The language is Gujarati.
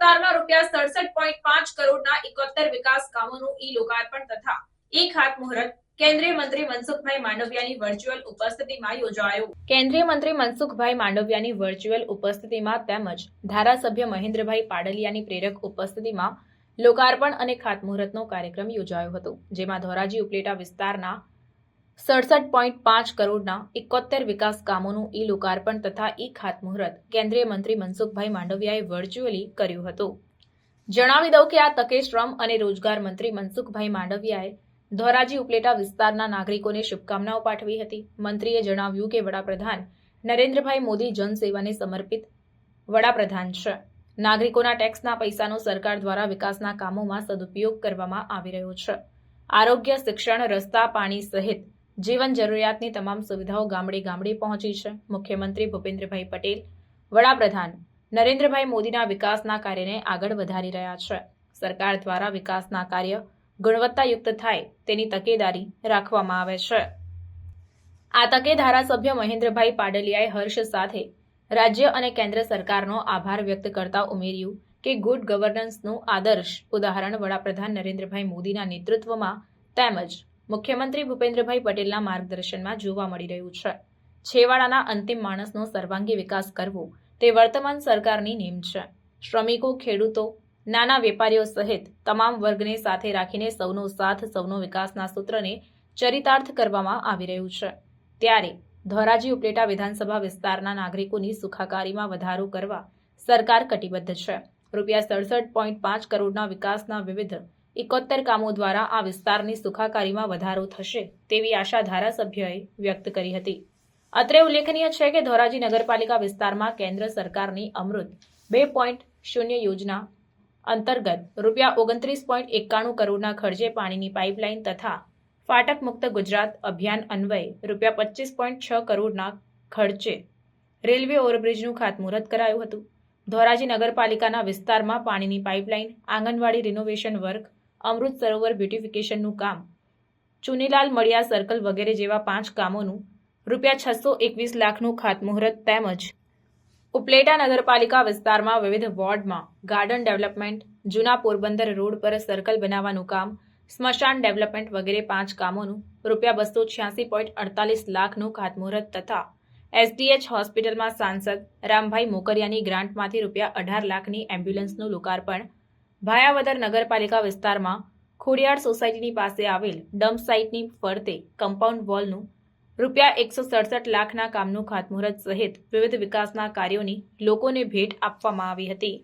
વિસ્તારમાં ₹67.5 કરોડના 71 વિકાસ કામોનું લોકાર્પણ તથા ખાતમુહૂર્ત કેન્દ્રીય મંત્રી મનસુખભાઈ માંડવિયાની વર્ચ્યુઅલ ઉપસ્થિતિમાં યોજાયું. કેન્દ્રીય મંત્રી મનસુખભાઈ માંડવિયાની વર્ચ્યુઅલ ઉપસ્થિતિમાં તેમજ ધારાસભ્ય મહેન્દ્રભાઈ પાડલિયાની પ્રેરક ઉપસ્થિતિમાં લોકાર્પણ અને ખાતમુહૂર્તનો કાર્યક્રમ યોજાયો હતો, જેમાં ધોરાજી ઉપલેટા વિસ્તારના 67.5 કરોડના 71 વિકાસ કામોનું લોકાર્પણ તથા ખાતમુહૂર્ત કેન્દ્રીય મંત્રી મનસુખભાઈ માંડવિયાએ વર્ચ્યુઅલી કર્યું હતું. જણાવી દઉં કે આ તકે શ્રમ અને રોજગાર મંત્રી મનસુખભાઈ માંડવિયાએ ધોરાજી ઉપલેટા વિસ્તારના નાગરિકોને શુભકામનાઓ પાઠવી હતી. મંત્રીએ જણાવ્યું કે વડાપ્રધાન નરેન્દ્રભાઈ મોદી જનસેવાને સમર્પિત વડાપ્રધાન છે. નાગરિકોના ટેક્સના પૈસાનો સરકાર દ્વારા વિકાસના કામોમાં સદુપયોગ કરવામાં આવી રહ્યો છે. આરોગ્ય, શિક્ષણ, રસ્તા, પાણી સહિત જીવન જરૂરિયાતની તમામ સુવિધાઓ ગામડે ગામડે પહોંચી છે. મુખ્યમંત્રી ભૂપેન્દ્રભાઈ પટેલ વડાપ્રધાન નરેન્દ્રભાઈ મોદીના વિકાસના કાર્યને આગળ વધારી રહ્યા છે. સરકાર દ્વારા વિકાસના કાર્ય ગુણવત્તાયુક્ત થાય તેની તકેદારી રાખવામાં આવે છે. આ તકે ધારાસભ્ય મહેન્દ્રભાઈ પાડલિયાએ હર્ષ સાથે રાજ્ય અને કેન્દ્ર સરકારનો આભાર વ્યક્ત કરતા ઉમેર્યું કે ગુડ ગવર્નન્સનું આદર્શ ઉદાહરણ વડાપ્રધાન નરેન્દ્રભાઈ મોદીના નેતૃત્વમાં તેમજ મુખ્યમંત્રી ભૂપેન્દ્રભાઈ પટેલના માર્ગદર્શનમાં જોવા મળી રહ્યું છે. છેવાડાના અંતિમ માણસનો સર્વાંગી વિકાસ કરવો તે વર્તમાન સરકારની નેમ છે. શ્રમિકો, ખેડૂતો, નાના વેપારીઓ સહિત તમામ વર્ગને સાથે રાખીને સૌનો સાથ, સૌનો વિકાસના સૂત્રને ચરિતાર્થ કરવામાં આવી રહ્યું છે. ત્યારે ધોરાજી ઉપલેટા વિધાનસભા વિસ્તારના નાગરિકોની સુખાકારીમાં વધારો કરવા સરકાર કટિબદ્ધ છે. ₹67.5 કરોડના વિકાસના વિવિધ 71 કામો દ્વારા આ વિસ્તારની સુખાકારીમાં વધારો થશે તેવી આશા ધારાસભ્યએ વ્યક્ત કરી હતી. અત્રે ઉલ્લેખનીય છે કે ધોરાજી નગરપાલિકા વિસ્તારમાં કેન્દ્ર સરકારની અમૃત 2.0 યોજના અંતર્ગત ₹29.91 કરોડના ખર્ચે પાણીની પાઇપલાઇન તથા ફાટક મુક્ત ગુજરાત અભિયાન અન્વયે ₹25.6 કરોડના ખર્ચે રેલવે ઓવરબ્રિજનું ખાતમુહૂર્ત કરાયું હતું. ધોરાજી નગરપાલિકાના વિસ્તારમાં પાણીની પાઇપલાઇન, આંગણવાડી રિનોવેશન વર્ક, અમૃત સરોવર બ્યુટિફિકેશનનું કામ, ચુનીલાલ મળિયા સર્કલ વગેરે જેવા 5 કામોનું ₹621 લાખનું ખાતમુહૂર્ત તેમજ ઉપલેટા નગરપાલિકા વિસ્તારમાં વિવિધ વોર્ડમાં ગાર્ડન ડેવલપમેન્ટ, જૂના પોરબંદર રોડ પર સર્કલ બનાવવાનું કામ, સ્મશાન ડેવલપમેન્ટ વગેરે 5 કામોનું ₹286.48 લાખનું ખાતમુહૂર્ત તથા એસડીએચ હોસ્પિટલમાં સાંસદ રામભાઈ મોકરિયાની ગ્રાન્ટમાંથી ₹18 લાખની એમ્બ્યુલન્સનું લોકાર્પણ, ભાયાવદર નગરપાલિકા વિસ્તારમાં ખોડિયાર સોસાયટીની પાસે આવેલ ડમ્પ સાઇટની ફરતે કમ્પાઉન્ડ વોલનું ₹167 લાખના કામનું ખાતમુહૂર્ત સહિત વિવિધ વિકાસના કાર્યોની લોકોને ભેટ આપવામાં આવી હતી.